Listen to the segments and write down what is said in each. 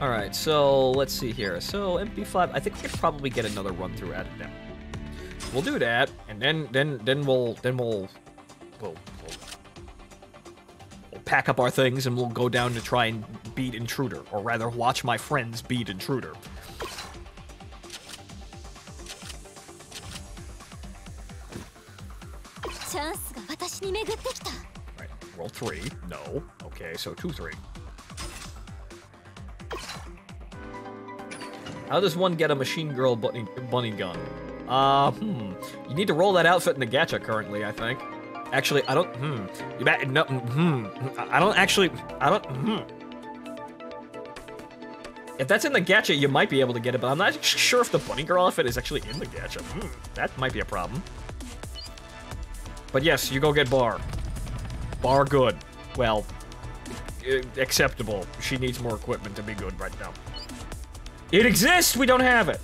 Alright, so let's see here. So MP5, I think we could probably get another run through at it now. We'll do that, and then we'll pack up our things and we'll go down to try and beat Intruder, or rather watch my friends beat Intruder. Right, roll 3. No. Okay, so 2, 3. How does one get a machine girl bunny gun? You need to roll that outfit in the gacha currently, I think. Actually, I don't, You bet, no, I don't actually, If that's in the gacha, you might be able to get it, but I'm not sure if the bunny girl outfit is actually in the gacha. That might be a problem. But yes, you go get Bar. Bar good. Well, acceptable. She needs more equipment to be good right now. It exists, we don't have it.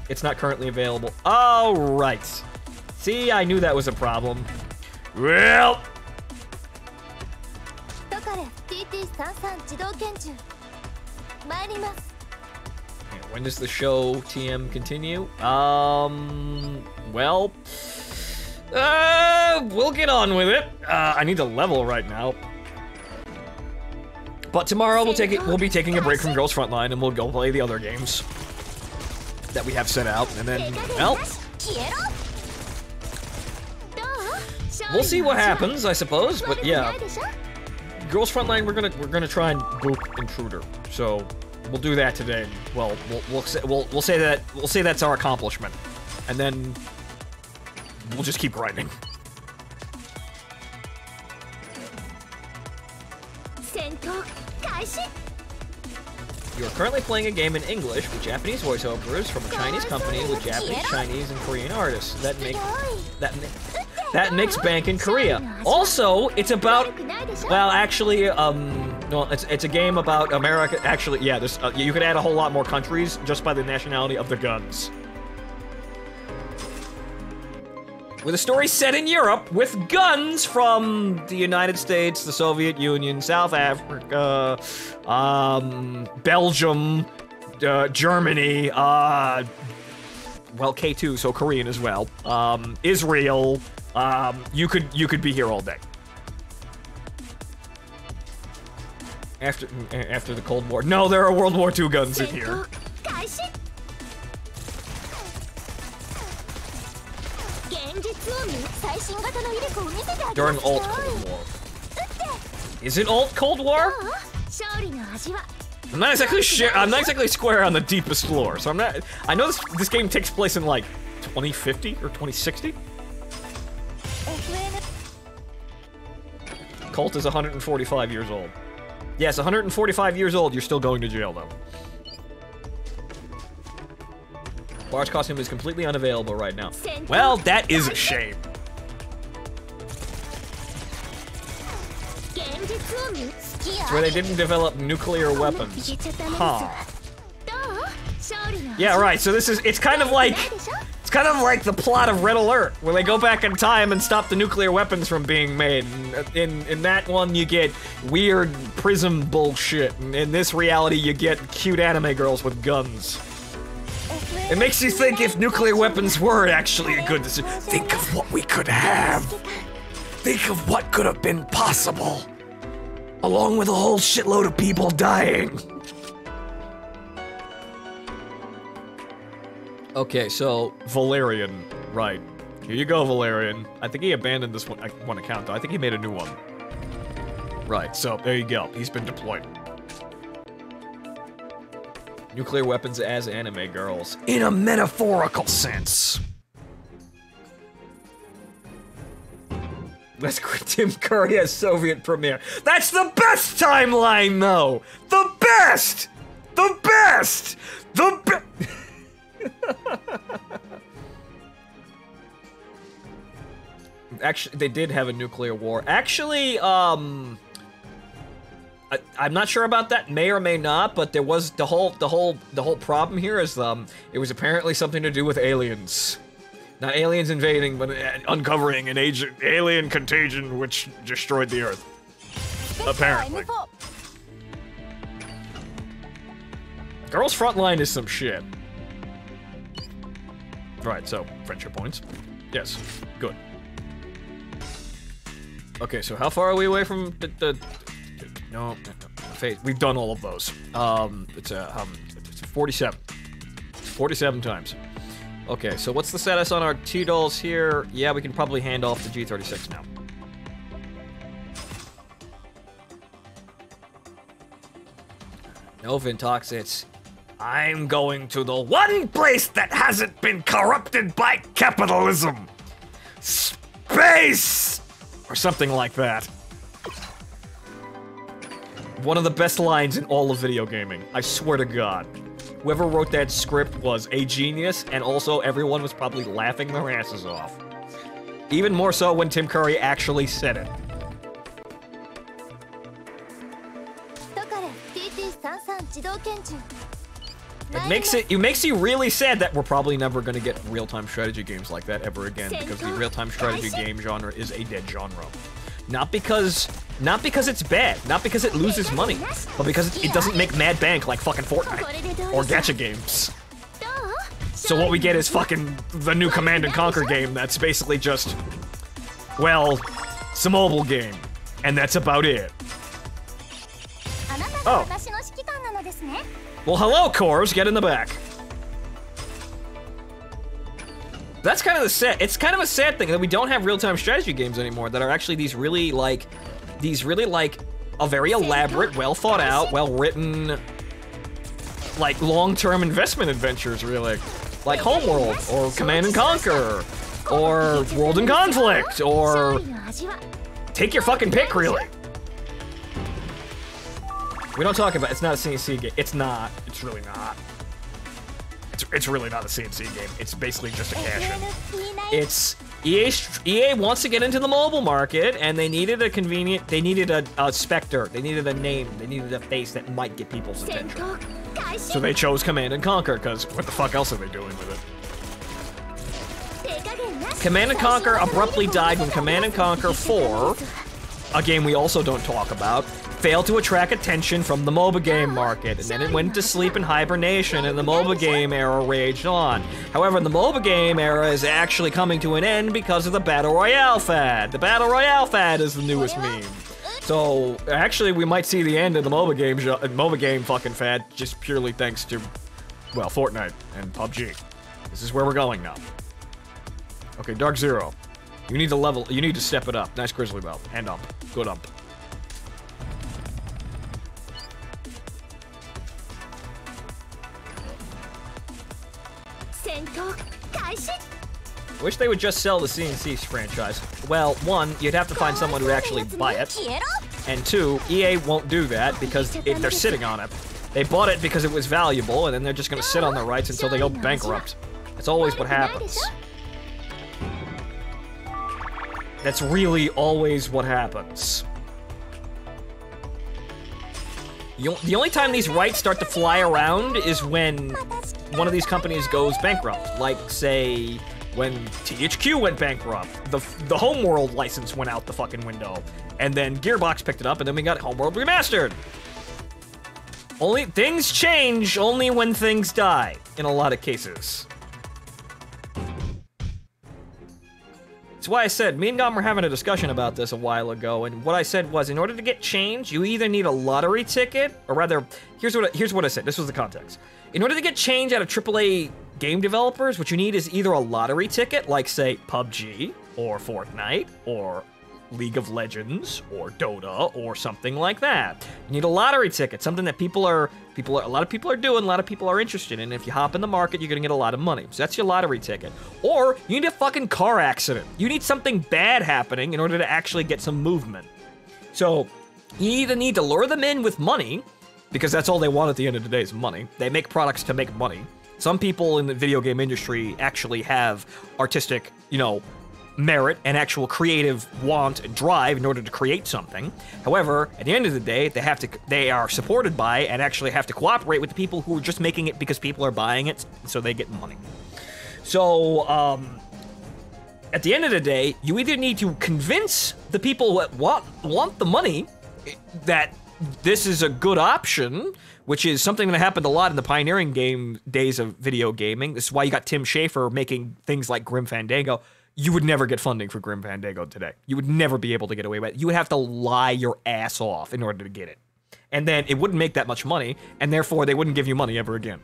It's not currently available. Oh, right. See, I knew that was a problem. Well. When does the show TM continue? Well, we'll get on with it. I need to level right now. But tomorrow we'll be taking a break from Girls Frontline and we'll go play the other games that we have set out, and then, well, we'll see what happens, I suppose. But yeah, Girls Frontline, we're gonna try and boop Intruder. So we'll do that today. Well, we'll say that's our accomplishment, and then we'll just keep grinding. You are currently playing a game in English with Japanese voiceovers from a Chinese company with Japanese, Chinese, and Korean artists. That makes bank in Korea. Also, it's about, well, actually, no, it's a game about America. Actually, yeah, there's you could add a whole lot more countries just by the nationality of the guns. With a story set in Europe with guns from the United States, the Soviet Union, South Africa, Belgium, Germany, well, K2, so Korean as well, Israel. You could be here all day. After the Cold War. No, there are World War II guns in here. During Alt Cold War. Is it Alt Cold War? I'm not exactly square on the deepest lore, so I'm not. I know this game takes place in like 2050 or 2060. Colt is 145 years old. Yes, 145 years old. You're still going to jail though. Bar's costume is completely unavailable right now. Well, that is a shame. It's where they didn't develop nuclear weapons. Huh. Yeah, right, so it's kind of like the plot of Red Alert, where they go back in time and stop the nuclear weapons from being made. In that one, you get weird prism bullshit. And in this reality, you get cute anime girls with guns. It makes you think if nuclear weapons were actually a good decision. Think of what we could have. Think of what could have been possible. Along with a whole shitload of people dying. Okay, so Valerian, right. Here you go, Valerian. I think he abandoned this one account, though. I think he made a new one. Right, so there you go. He's been deployed. Nuclear weapons as anime girls. In a metaphorical sense. Let's quit Tim Curry as Soviet premier. That's the best timeline, though! The best! The best! The best! Actually, they did have a nuclear war. Actually, I'm not sure about that. May or may not, but there was the whole problem here is it was apparently something to do with aliens. Not aliens invading, but uncovering an alien contagion which destroyed the Earth. Apparently. Girls Frontline is some shit. Right, so, friendship points. Yes, good. Okay, so how far are we away from no, phase? We've done all of those. It's 47. 47 times. Okay, so what's the status on our T-dolls here? Yeah, we can probably hand off the G36 now. No, Vintox, I'm going to the one place that hasn't been corrupted by capitalism. Space! Or something like that. One of the best lines in all of video gaming. I swear to God. Whoever wrote that script was a genius, and also everyone was probably laughing their asses off. Even more so when Tim Curry actually said it. It makes you really sad that we're probably never gonna get real-time strategy games like that ever again, because the real-time strategy game genre is a dead genre. Not because it's bad, not because it loses money, but because it doesn't make mad bank like fucking Fortnite or gacha games. So what we get is fucking the new Command and Conquer game that's basically just, well, it's a mobile game, and that's about it. Oh. Well, hello, Cores. Get in the back. That's kind of the sad. It's kind of a sad thing that we don't have real-time strategy games anymore that are actually these really like a very elaborate, well thought out, well written, like long-term investment adventures, really, like Homeworld or Command and Conquer or World in Conflict or take your fucking pick, really. We don't talk about it's not a CNC game. It's not. It's really not. It's really not a CNC game. It's basically just a cash-in. It's EA wants to get into the mobile market, and they needed a convenient. They needed a specter. They needed a name. They needed a face that might get people's attention. So they chose Command and Conquer, because what the fuck else are they doing with it? Command and Conquer abruptly died when Command and Conquer 4, a game we also don't talk about, failed to attract attention from the MOBA game market, and then it went to sleep in hibernation, and the MOBA game era raged on. However, the MOBA game era is actually coming to an end because of the Battle Royale fad. The Battle Royale fad is the newest meme. So, actually, we might see the end of the MOBA game fucking fad just purely thanks to, well, Fortnite and PUBG. This is where we're going now. Okay, Dark Zero. You need to step it up. Nice Grizzly Belt. And ump. Good ump. I wish they would just sell the CNC franchise. Well, one, you'd have to find someone who'd actually buy it. And two, EA won't do that because if they're sitting on it. They bought it because it was valuable, and then they're just gonna sit on their rights until they go bankrupt. That's always what happens. That's really always what happens. The only time these rights start to fly around is when one of these companies goes bankrupt. Like, say, when THQ went bankrupt. The Homeworld license went out the fucking window. And then Gearbox picked it up, and then we got Homeworld Remastered. Things change only when things die, in a lot of cases. That's why I said, me and Dom were having a discussion about this a while ago, and what I said was, in order to get change, you either need a lottery ticket, or rather, here's what I said, this was the context. In order to get change out of AAA game developers, what you need is either a lottery ticket, like, say, PUBG, or Fortnite, or League of Legends, or Dota, or something like that. You need a lottery ticket, something that a lot of people are doing, a lot of people are interested in. If you hop in the market, you're gonna get a lot of money. So that's your lottery ticket. Or you need a fucking car accident. You need something bad happening in order to actually get some movement. So you either need to lure them in with money, because that's all they want at the end of the day is money. They make products to make money. Some people in the video game industry actually have artistic, merit and actual creative want and drive in order to create something. However, at the end of the day, they are supported by and actually have to cooperate with the people who are just making it because people are buying it, so they get money. So, at the end of the day, you either need to convince the people that want the money that this is a good option, which is something that happened a lot in the pioneering days of video gaming. This is why you got Tim Schafer making things like Grim Fandango. You would never get funding for Grim Fandango today. You would never be able to get away with it. You would have to lie your ass off in order to get it. And then it wouldn't make that much money, and therefore they wouldn't give you money ever again.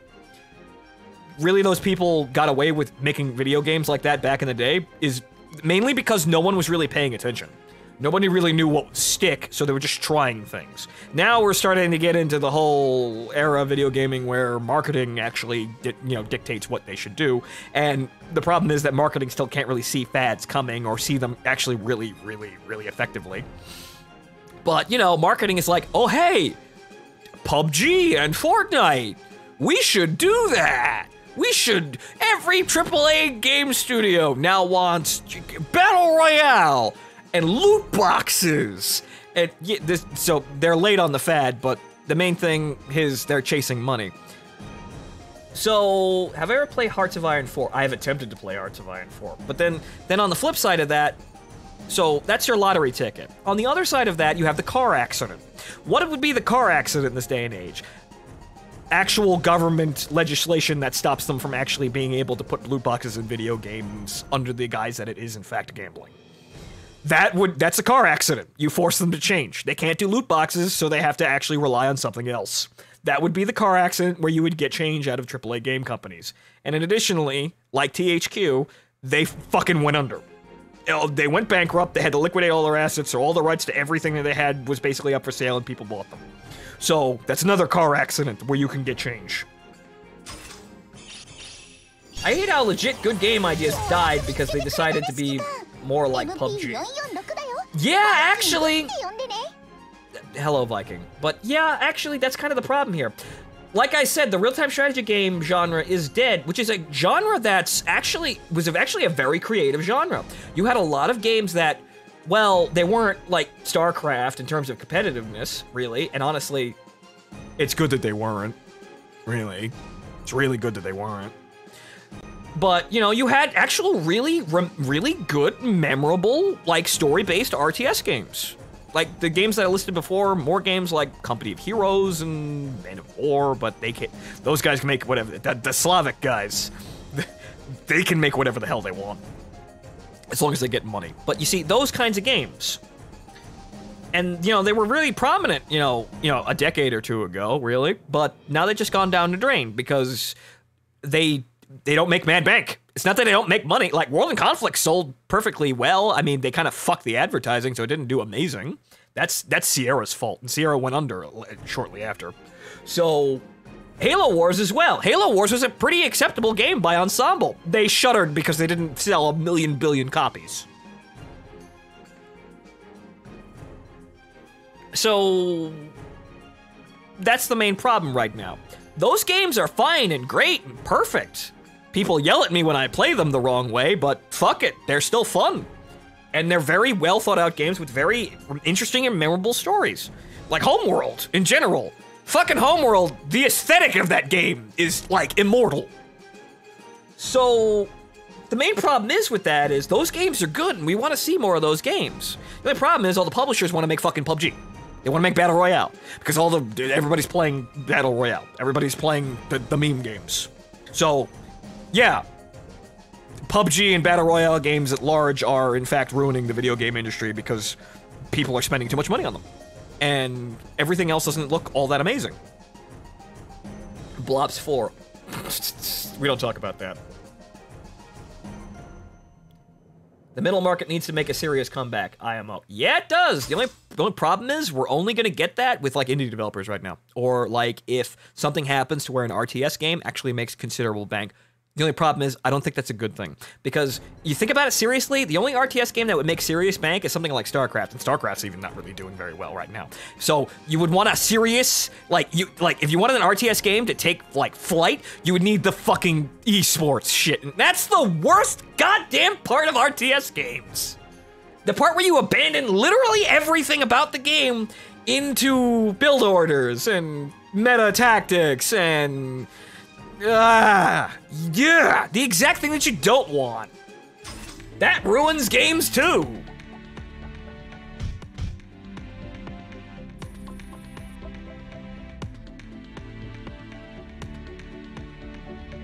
Really, those people got away with making video games like that back in the day is mainly because no one was really paying attention. Nobody really knew what would stick, so they were just trying things. Now we're starting to get into the whole era of video gaming where marketing actually, dictates what they should do. And the problem is that marketing still can't really see fads coming or see them actually really, really, really effectively. But, marketing is like, oh, hey, PUBG and Fortnite, we should do that. Every AAA game studio now wants Battle Royale and loot boxes. And so they're late on the fad, but the main thing is they're chasing money. So, have I ever played Hearts of Iron 4? I have attempted to play Hearts of Iron 4. But then on the flip side of that, so that's your lottery ticket. On the other side of that, you have the car accident. What would be the car accident in this day and age? Actual government legislation that stops them from actually being able to put loot boxes in video games under the guise that it is in fact gambling. That's a car accident. You force them to change. They can't do loot boxes, so they have to actually rely on something else. That would be the car accident where you would get change out of AAA game companies. And then additionally, like THQ, they fucking went under. They went bankrupt, they had to liquidate all their assets, so all the rights to everything that they had was basically up for sale and people bought them. So that's another car accident where you can get change. I hate how legit good game ideas died because they decided to be more like PUBG. Yeah, actually... Hello, Viking. But yeah, actually, that's kind of the problem here. Like I said, the real-time strategy game genre is dead, which is a genre was actually a very creative genre. You had a lot of games that, well, they weren't like StarCraft in terms of competitiveness, really, and honestly, it's good that they weren't, really. It's really good that they weren't. But, you had actual really good, memorable, like, story-based RTS games. Like, the games that I listed before, more games like Company of Heroes and Man of War, but those guys can make whatever, the Slavic guys, they can make whatever the hell they want. As long as they get money. But you see, those kinds of games, and, they were really prominent, a decade or two ago, really, but now they've just gone down the drain because they don't make mad bank. It's not that they don't make money. Like, World in Conflict sold perfectly well. I mean, they kind of fucked the advertising, so it didn't do amazing. That's Sierra's fault, and Sierra went under shortly after. So, Halo Wars as well. Halo Wars was a pretty acceptable game by Ensemble. They shuttered because they didn't sell 1 billion copies. So, that's the main problem right now. Those games are fine and great and perfect. People yell at me when I play them the wrong way, but fuck it, they're still fun. And they're very well thought out games with very interesting and memorable stories. Like Homeworld, in general. Fucking Homeworld, the aesthetic of that game is, like, immortal. So, the main problem with that is those games are good and we want to see more of those games. The only problem is all the publishers want to make fucking PUBG. They want to make Battle Royale, because everybody's playing Battle Royale. Everybody's playing the meme games. So, yeah, PUBG and Battle Royale games at large are, in fact, ruining the video game industry because people are spending too much money on them. And everything else doesn't look all that amazing. Blops 4. We don't talk about that. The middle market needs to make a serious comeback. IMO. Yeah, it does. The only problem is we're only going to get that with, like, indie developers right now. Or, like, if something happens to where an RTS game actually makes considerable bank. The only problem is I don't think that's a good thing. Because you think about it seriously, the only RTS game that would make serious bank is something like StarCraft. And StarCraft's even not really doing very well right now. So you would want a serious, if you wanted an RTS game to take, like, flight, you would need the fucking esports shit. And that's the worst goddamn part of RTS games. The part where you abandon literally everything about the game into build orders and meta tactics and... yeah, the exact thing that you don't want. That ruins games too.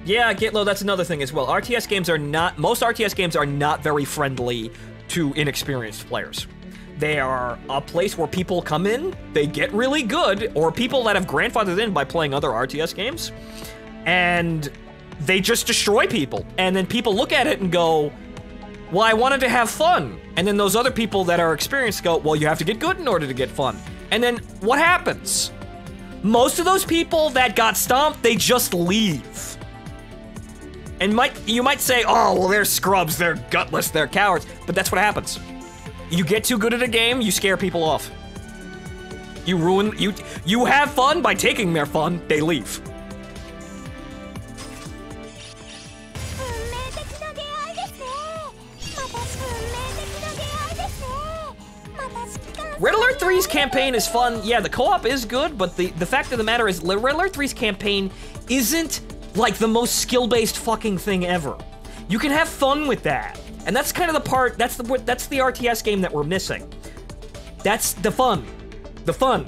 Yeah, Gitlo, that's another thing as well. RTS games are not, most RTS games are not very friendly to inexperienced players. They are a place where people come in, they get really good, or people that have grandfathered in by playing other RTS games, and they just destroy people. And then people look at it and go, well, I wanted to have fun. And then those other people that are experienced go, well, you have to get good in order to get fun. And then what happens? Most of those people that got stomped, they just leave. And you might say, oh, well, they're scrubs, they're gutless, they're cowards. But that's what happens. You get too good at a game, you scare people off. You have fun by taking their fun, they leave. Red Alert 3's campaign is fun. Yeah, the co-op is good, but the fact of the matter is Red Alert 3's campaign isn't like the most skill-based fucking thing ever. You can have fun with that. And that's kind of the part, that's the RTS game that we're missing. That's the fun. The fun.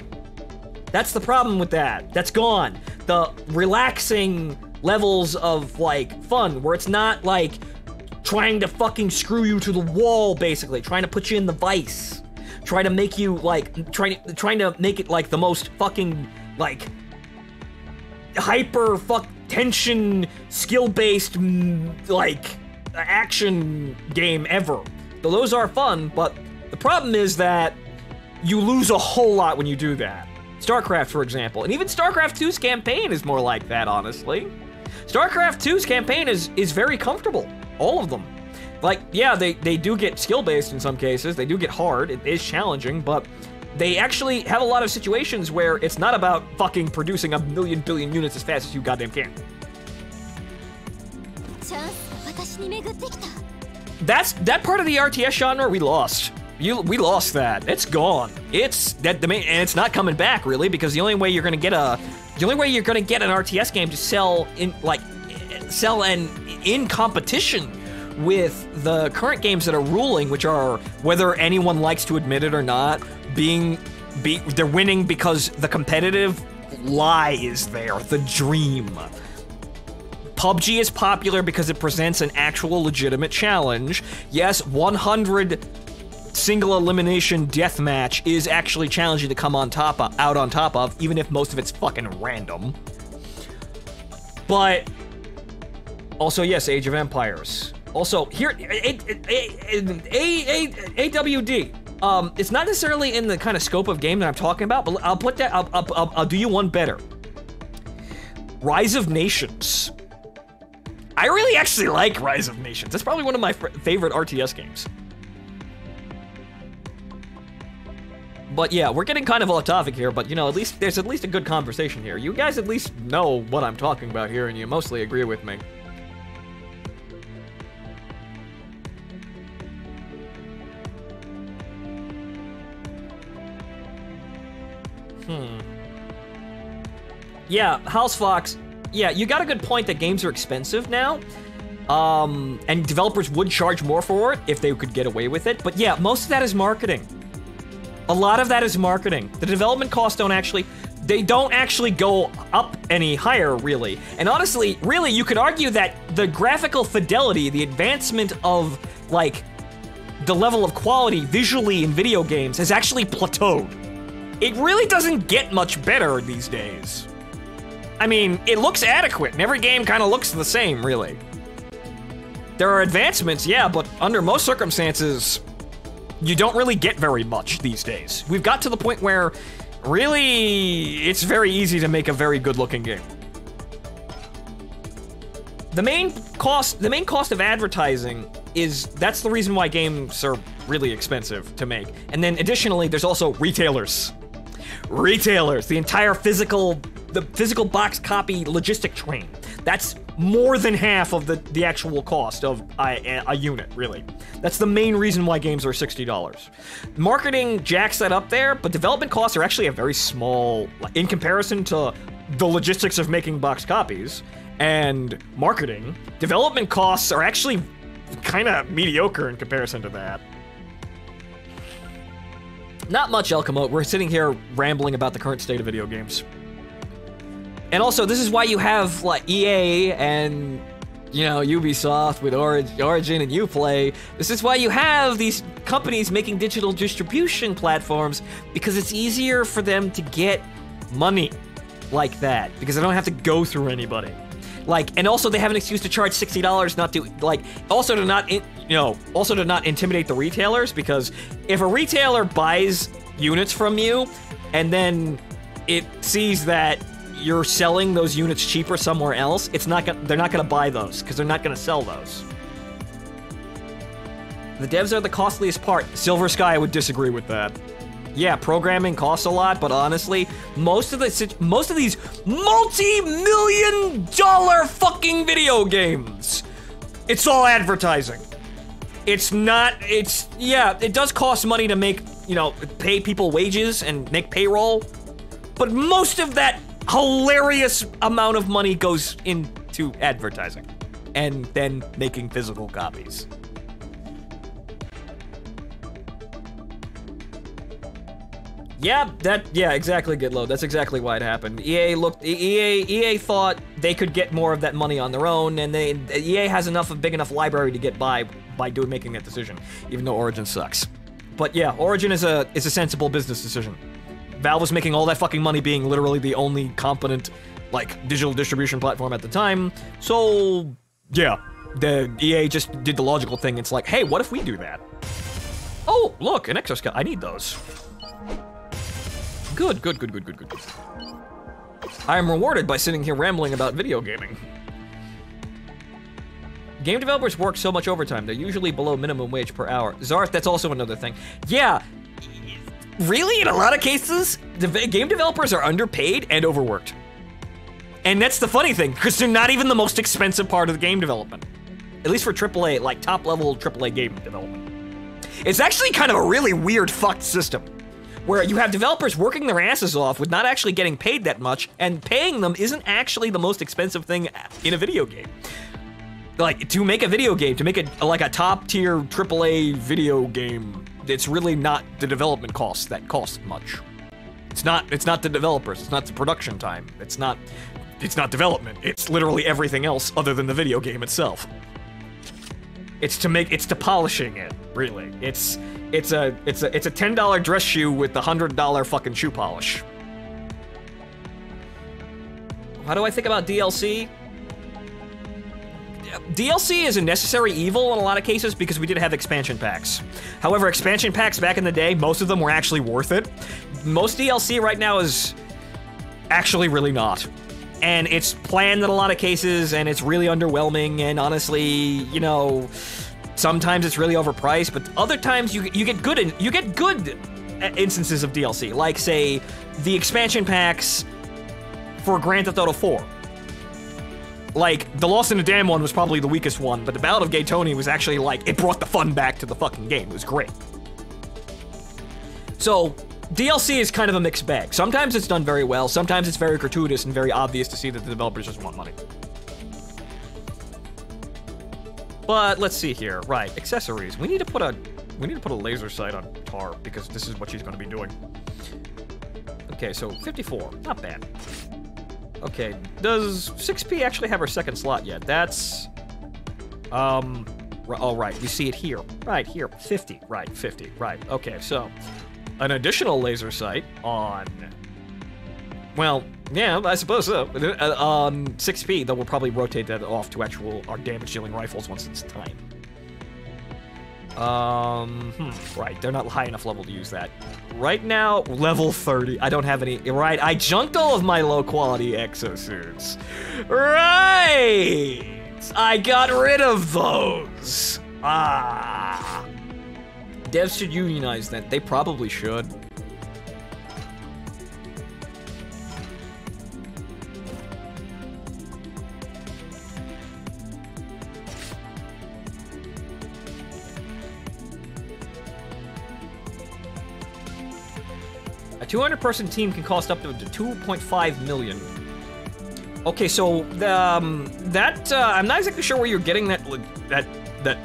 That's the problem with that. That's gone. The relaxing levels of, like, fun, where it's not, like, trying to fucking screw you to the wall, basically. Trying to put you in the vice. Trying to make you, like, trying to make it, like, the most fucking, like, hyper, tension, skill-based, like, action game ever. So those are fun, but the problem is that you lose a whole lot when you do that. StarCraft, for example, and even StarCraft 2's campaign is more like that, honestly. StarCraft 2's campaign is very comfortable. All of them. Like, yeah, they do get skill-based in some cases, they do get hard, it is challenging, but they actually have a lot of situations where it's not about fucking producing a million billion units as fast as you goddamn can. That part of the RTS genre we lost. We lost that. It's gone. It's and it's not coming back really, because the only way you're gonna get an RTS game to sell in competition with the current games that are ruling, which are, whether anyone likes to admit it or not, they're winning because the competitive lie is there, the dream. PUBG is popular because it presents an actual legitimate challenge. Yes, 100 single elimination deathmatch is actually challenging to come out on top of, even if most of it's fucking random. But also, yes, Age of Empires. Also, here, AWD. It's not necessarily in the kind of scope of game that I'm talking about, but I'll do you one better. Rise of Nations. I really actually like Rise of Nations. That's probably one of my favorite RTS games. But yeah, we're getting kind of off topic here, but you know, there's at least a good conversation here. You guys at least know what I'm talking about here, and you mostly agree with me. Yeah, House Fox. Yeah, you got a good point that games are expensive now. And developers would charge more for it if they could get away with it. But yeah, most of that is marketing. A lot of that is marketing. The development costs don't actually go up any higher, really. And honestly, really, you could argue that the graphical fidelity, the advancement of, like, the level of quality visually in video games has actually plateaued. It really doesn't get much better these days. I mean, it looks adequate, and every game kind of looks the same, really. There are advancements, yeah, but under most circumstances, you don't really get very much these days. We've got to the point where, really, it's very easy to make a very good-looking game. The main cost of advertising that's the reason why games are really expensive to make. And then additionally, there's also retailers. Retailers, the entire physical box copy logistic train. That's more than half of the actual cost of a unit, really. That's the main reason why games are $60. Marketing jacks that up there, but development costs are actually a very small, in comparison to the logistics of making box copies and marketing. Development costs are actually kind of mediocre in comparison to that. Not much, Elkamote. We're sitting here rambling about the current state of video games. And also, this is why you have, like, EA and, you know, Ubisoft with Origin and Uplay. This is why you have these companies making digital distribution platforms, because it's easier for them to get money like that, because they don't have to go through anybody. Like, and also they have an excuse to charge $60 not to, like, also to not intimidate the retailers, because if a retailer buys units from you and then it sees that you're selling those units cheaper somewhere else, they're not gonna buy those, because they're not gonna sell those. The devs are the costliest part. Silver Sky would disagree with that. Yeah, programming costs a lot, but honestly, most of these multi-million-dollar fucking video games, it's all advertising. Yeah, it does cost money to make, you know, pay people wages and make payroll, but most of that hilarious amount of money goes into advertising and then making physical copies. Yeah, exactly, Gitlow. That's exactly why it happened. EA thought they could get more of that money on their own, and EA has a big enough library to get by making that decision, even though Origin sucks. But yeah, Origin is a sensible business decision. Valve was making all that fucking money being literally the only competent, like, digital distribution platform at the time. So, yeah, the EA just did the logical thing. It's like, hey, what if we do that? Oh, look, an exoskeleton. I need those. Good. I am rewarded by sitting here rambling about video gaming. Game developers work so much overtime. They're usually below minimum wage per hour. Zarth, that's also another thing. Yeah, really, in a lot of cases, the game developers are underpaid and overworked. And that's the funny thing, because they're not even the most expensive part of the game development. At least for AAA, like top-level AAA game development. It's actually kind of a really weird, fucked system, where you have developers working their asses off with not actually getting paid that much, and paying them isn't actually the most expensive thing in a video game. Like, to make a video game, to make a top-tier AAA video game, it's really not the development costs that cost much. It's not the developers, it's not the production time, it's not development, it's literally everything else other than the video game itself. It's to polishing it, really. It's a $10 dress shoe with a $100 fucking shoe polish. How do I think about DLC? DLC is a necessary evil in a lot of cases because we did have expansion packs. However, expansion packs back in the day, most of them were actually worth it. Most DLC right now is actually really not. And it's planned in a lot of cases, and it's really underwhelming, and honestly, you know, sometimes it's really overpriced, but other times you get good instances of DLC, like, say, the expansion packs for Grand Theft Auto 4. Like, the Lost in the Dam one was probably the weakest one, but the Ballad of Gay Tony was actually, like, it brought the fun back to the fucking game. It was great. So, DLC is kind of a mixed bag. Sometimes it's done very well, sometimes it's very gratuitous and very obvious to see that the developers just want money. But let's see here. Right, accessories. We need to put a laser sight on Tar, because this is what she's gonna be doing. Okay, so 54, not bad. Okay, does 6P actually have her second slot yet? That's, oh, right, we see it here. Right, here, 50, right, 50, right. Okay, so, an additional laser sight on, well, yeah, I suppose so. On 6P, though we'll probably rotate that off to our damage-dealing rifles once it's time. Right, they're not high enough level to use that. Right now, level 30. I don't have any, right, I junked all of my low-quality exosuits. Right! I got rid of those. Ah. Devs should unionize then. They probably should. A 200-person team can cost up to 2.5 million. Okay, so I'm not exactly sure where you're getting that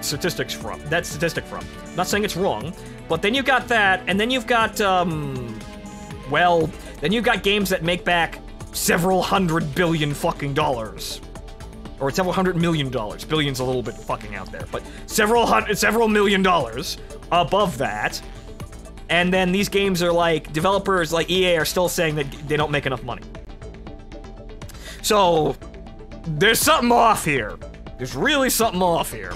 statistic from. I'm not saying it's wrong, but then you've got that, and then you've got well, then you've got games that make back several $100 billion fucking dollars. Or several $100 million. Billion's a little bit fucking out there, but several million dollars above that. And then these games are like, developers like EA are still saying that they don't make enough money. So, there's something off here. There's really something off here.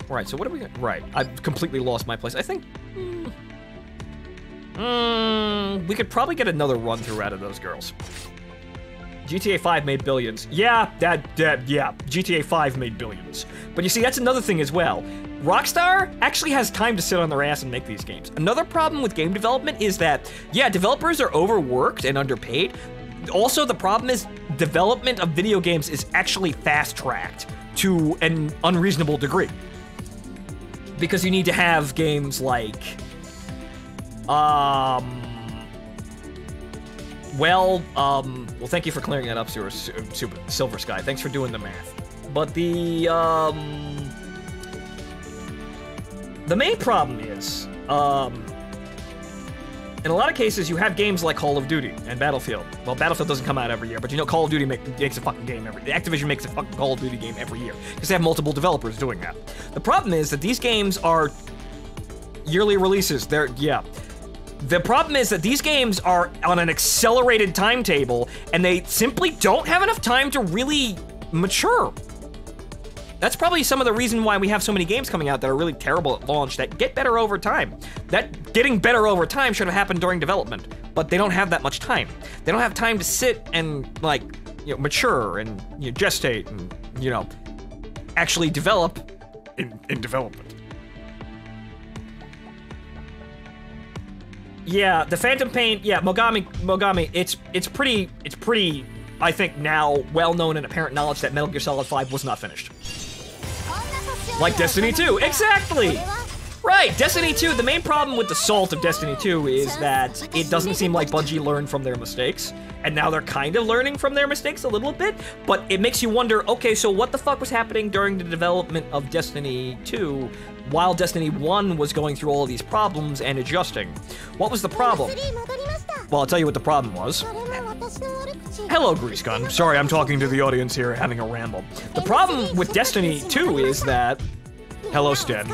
Right, so what are we gonna... Right, I've completely lost my place. I think... we could probably get another run-through out of those girls. GTA 5 made billions. Yeah, yeah, GTA 5 made billions. But you see, that's another thing as well. Rockstar actually has time to sit on their ass and make these games. Another problem with game development is that, yeah, developers are overworked and underpaid. Also, the problem is development of video games is actually fast-tracked to an unreasonable degree. Because you need to have games like, well, thank you for clearing that up, Silver Sky. Thanks for doing the math. But the main problem is, in a lot of cases, you have games like Call of Duty and Battlefield. Well, Battlefield doesn't come out every year, but you know Call of Duty makes a fucking game Activision makes a fucking Call of Duty game every year, because they have multiple developers doing that. The problem is that these games are yearly releases. The problem is that these games are on an accelerated timetable, and they simply don't have enough time to really mature. That's probably some of the reason why we have so many games coming out that are really terrible at launch that get better over time. That getting better over time should have happened during development, but they don't have that much time. They don't have time to sit and, like, you know, mature and, you know, gestate and, you know, actually develop in development. Yeah, the Phantom Pain, yeah, Mogami, it's pretty, I think now, well-known and apparent knowledge that Metal Gear Solid 5 was not finished. Like Destiny 2, exactly! Right, Destiny 2, the main problem with the salt of Destiny 2 is that it doesn't seem like Bungie learned from their mistakes, and now they're kind of learning from their mistakes a little bit, but it makes you wonder, okay, so what the fuck was happening during the development of Destiny 2 while Destiny 1 was going through all of these problems and adjusting? What was the problem? Well, I'll tell you what the problem was. Hello, Grease Gun. Sorry, I'm talking to the audience here, having a ramble. The problem with Destiny 2 is that... Hello, Sten.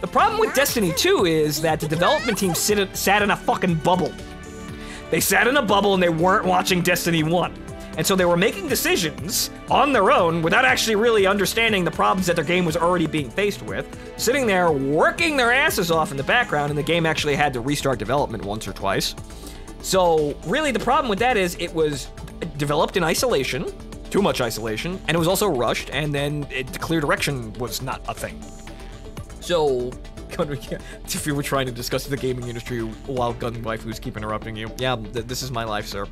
The problem with Destiny 2 is that the development team sat in a fucking bubble. They sat in a bubble and they weren't watching Destiny 1. And so they were making decisions on their own without actually really understanding the problems that their game was already being faced with, sitting there working their asses off in the background, and the game actually had to restart development once or twice. So really the problem with that is it was developed in isolation, too much isolation, and it was also rushed, and then clear direction was not a thing. So, if you were trying to discuss the gaming industry while Gun Waifu's keep interrupting you, yeah, this is my life, sir.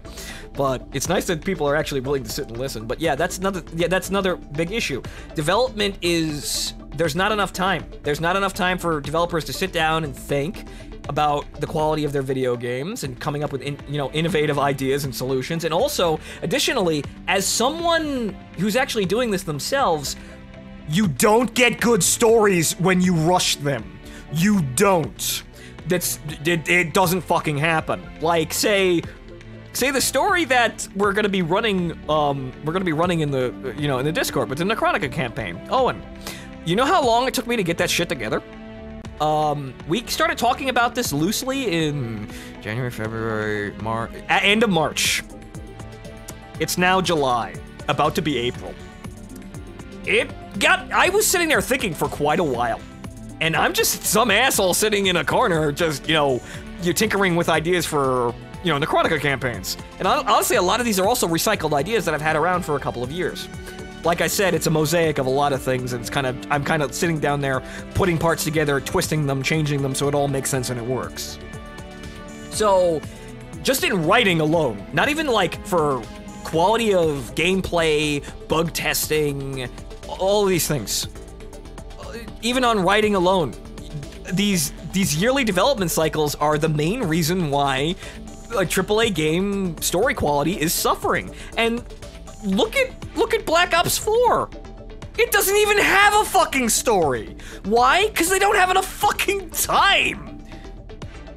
But it's nice that people are actually willing to sit and listen. But yeah, that's another big issue. Development is, there's not enough time. There's not enough time for developers to sit down and think about the quality of their video games and coming up with innovative ideas and solutions. And also, additionally, as someone who's actually doing this themselves, you don't get good stories when you rush them. You don't. It doesn't fucking happen. Like, say the story that we're gonna be running in the, in the Discord, but the Necronica campaign. Owen, you know how long it took me to get that shit together? We started talking about this loosely in January, February, March, end of March. It's now July, about to be April. I was sitting there thinking for quite a while. And I'm just some asshole sitting in a corner, just, you're tinkering with ideas for, Necrotica campaigns. And honestly, a lot of these are also recycled ideas that I've had around for a couple of years. Like I said, it's a mosaic of a lot of things, and I'm kind of sitting down there, putting parts together, twisting them, changing them, so it all makes sense and it works. So, just in writing alone, not even like for quality of gameplay, bug testing, all of these things. Even on writing alone, these yearly development cycles are the main reason why a AAA game story quality is suffering. And look at Black Ops 4. It doesn't even have a fucking story. Why? Because they don't have enough fucking time.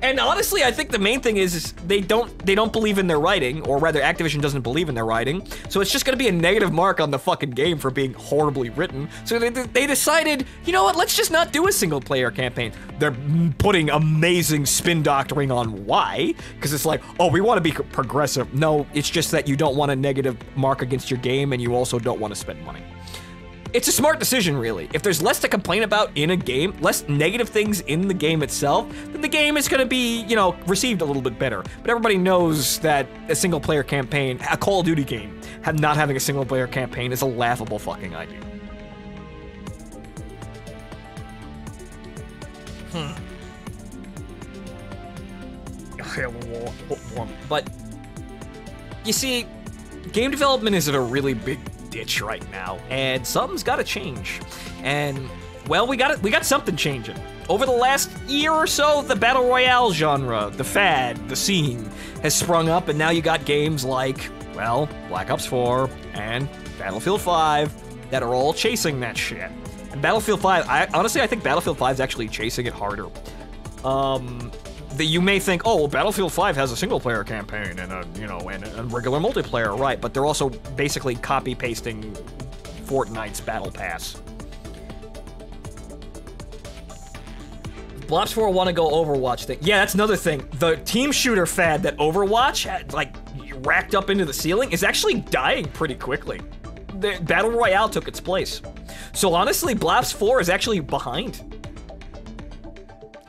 And honestly, I think the main thing is they don't believe in their writing, or rather Activision doesn't believe in their writing, so it's just gonna be a negative mark on the fucking game for being horribly written. So they decided, you know what, let's just not do a single player campaign. They're putting amazing spin doctoring on why, because it's like, oh, we want to be progressive. No, it's just that you don't want a negative mark against your game, and you also don't want to spend money. It's a smart decision, really. If there's less to complain about in a game, less negative things in the game itself, then the game is gonna be, you know, received a little bit better. But everybody knows that a single-player campaign, a Call of Duty game, not having a single-player campaign is a laughable fucking idea. But, you see, game development is in a really big ditch right now, and something's gotta change. And, well, we got something changing. Over the last year or so, the Battle Royale genre, the fad, the scene, has sprung up, and now you got games like, well, Black Ops 4 and Battlefield 5 that are all chasing that shit. And Battlefield 5, honestly, I think Battlefield 5 is actually chasing it harder. That you may think, oh, well, Battlefield 5 has a single-player campaign and a, you know, and a regular multiplayer, right? But they're also basically copy-pasting Fortnite's Battle Pass. Blops 4 want to go Overwatch thing. Yeah, that's another thing. The team shooter fad that Overwatch had, like, racked up into the ceiling is actually dying pretty quickly. The Battle Royale took its place. So honestly, Blops 4 is actually behind.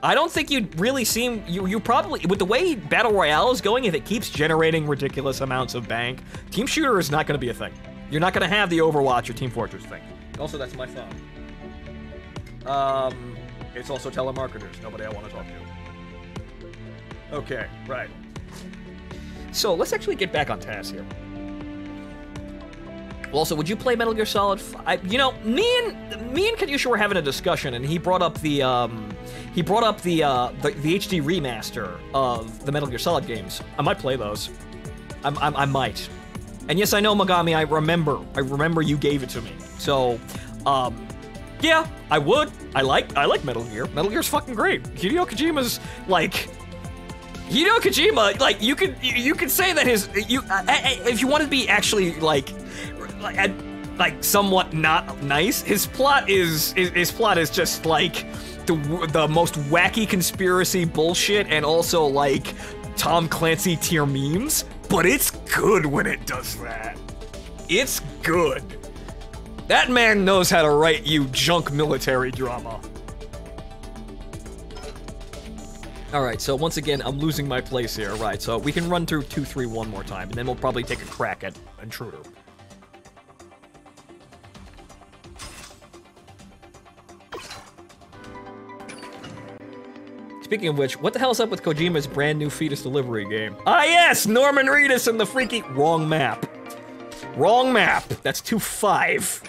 I don't think you'd really seem, you probably, with the way Battle Royale is going, if it keeps generating ridiculous amounts of bank, Team Shooter is not gonna be a thing. You're not gonna have the Overwatch or Team Fortress thing. Also, that's my phone. It's also telemarketers, nobody I wanna talk to. Okay, right. So, let's actually get back on task here. Also, would you play Metal Gear Solid 5? You know, me and Kadusha were having a discussion, and he brought up the HD remaster of the Metal Gear Solid games. I might play those. I might. And yes, I know, Mogami, I remember you gave it to me. So, yeah, I would. I like Metal Gear. Metal Gear's fucking great. Hideo Kojima's, like... Hideo Kojima, like, you could say that if you want to be actually, like somewhat not nice, his plot is just like the most wacky conspiracy bullshit, and also like Tom Clancy tier memes, but it's good when it does that. It's good. That man knows how to write you junk military drama. Alright, so once again, I'm losing my place here. Right, so we can run through 2-3 one more time, and then we'll probably take a crack at Intruder. Speaking of which, what the hell's up with Kojima's brand new fetus delivery game? Ah yes, Norman Reedus and the freaky... Wrong map. Wrong map. That's 2-5.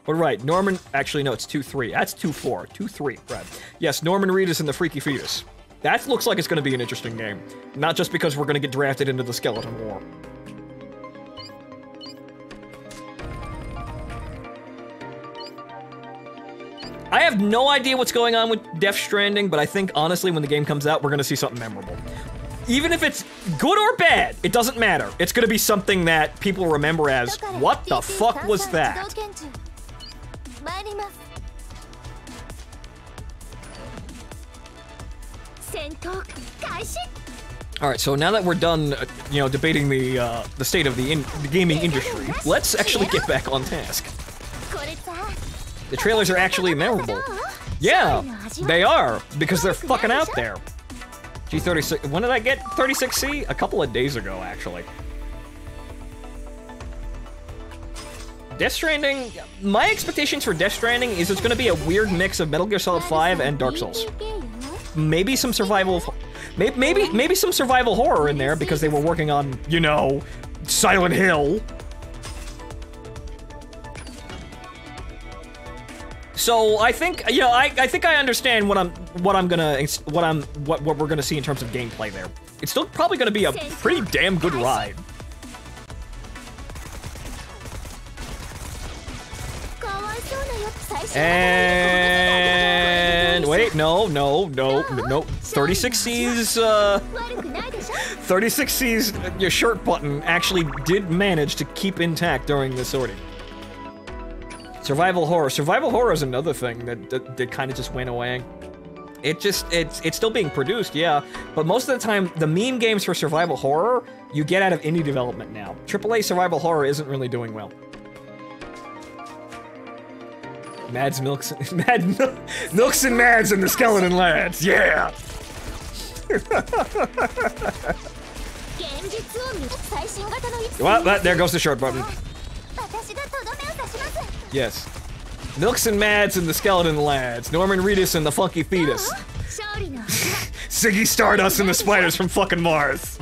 But right, Norman... Actually, no, it's 2-3. That's 2-4. 2-3, right. Yes, Norman Reedus and the freaky fetus. That looks like it's going to be an interesting game. Not just because we're going to get drafted into the Skeleton War. I have no idea what's going on with Death Stranding, but I think, honestly, when the game comes out, we're gonna see something memorable. Even if it's good or bad, it doesn't matter. It's gonna be something that people remember as, what the fuck was that? Alright, so now that we're done, you know, debating the state of the gaming industry, let's actually get back on task. The trailers are actually memorable. Yeah, they are, because they're fucking out there. G36, when did I get 36C? A couple of days ago, actually. Death Stranding, my expectations for Death Stranding is it's gonna be a weird mix of Metal Gear Solid 5 and Dark Souls. Maybe some survival, maybe some survival horror in there because they were working on, you know, Silent Hill. So I think, you know, I think I understand what we're gonna see in terms of gameplay there. It's still probably gonna be a pretty damn good ride. And wait, no. 36 sees 36 sees your shirt button actually did manage to keep intact during the sorting. Survival horror. Survival horror is another thing that kind of just went away. It's still being produced, yeah, but most of the time, the meme games for survival horror, you get out of indie development now. AAA survival horror isn't really doing well. Milks and Mads and the Skeleton Lads, yeah! Well, there goes the short button. Yes. Milks and Mads and the Skeleton Lads. Norman Reedus and the Funky Fetus. Ziggy Stardust and the Spiders from fucking Mars.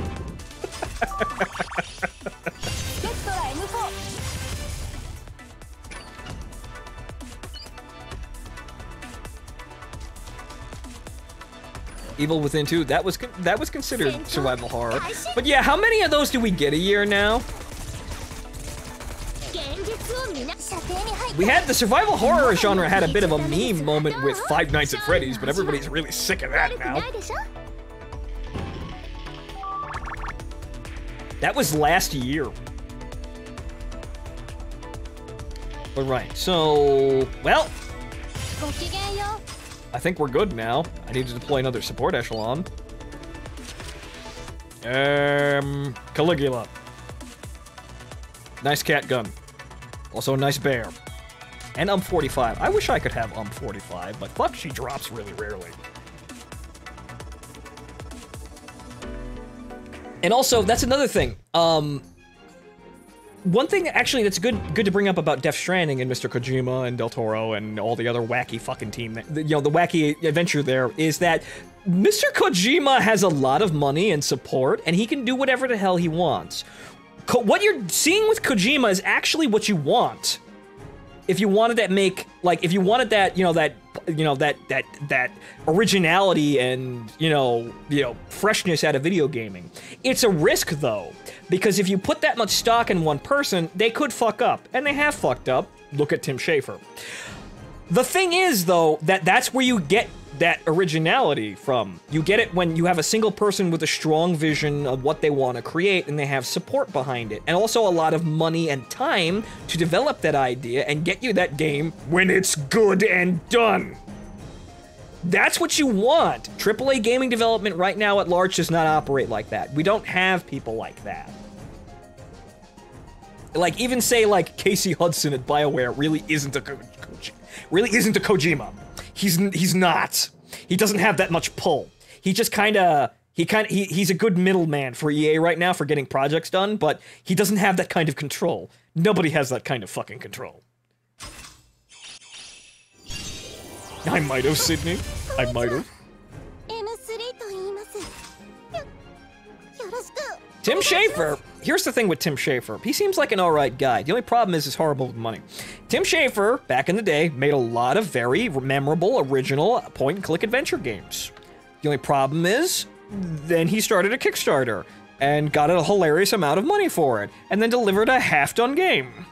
Evil Within 2, that was considered survival horror. But yeah, how many of those do we get a year now? We had the survival horror genre had a bit of a meme moment with Five Nights at Freddy's, but everybody's really sick of that now. That was last year. But right, so, well, I think we're good now. I need to deploy another support echelon. Caligula. Nice cat gun. Also a nice bear. And 45. I wish I could have 45, but fuck, she drops really rarely. And also, that's another thing. One thing actually that's good to bring up about Death Stranding and Mr. Kojima and Del Toro and all the other wacky fucking team, you know, the wacky adventure there, is that Mr. Kojima has a lot of money and support, and he can do whatever the hell he wants. What you're seeing with Kojima is actually what you want. If you wanted that if you wanted that, that originality and, freshness out of video gaming. It's a risk, though, because if you put that much stock in one person, they could fuck up, and they have fucked up. Look at Tim Schafer. The thing is, though, that's where you get that originality from. You get it when you have a single person with a strong vision of what they want to create, and they have support behind it, and also a lot of money and time to develop that idea and get you that game when it's good and done. That's what you want. AAA gaming development right now at large does not operate like that. We don't have people like that. Like, even say, like, Casey Hudson at BioWare really isn't a Kojima. He's not. He doesn't have that much pull. He just he's a good middleman for EA right now for getting projects done, but he doesn't have that kind of control. Nobody has that kind of fucking control. I might have, Sydney. I might have. Tim Schafer. Here's the thing with Tim Schafer. He seems like an alright guy. The only problem is he's horrible with money. Tim Schafer, back in the day, made a lot of very memorable, original point-and-click adventure games. The only problem is, then he started a Kickstarter and got a hilarious amount of money for it, and then delivered a half-done game.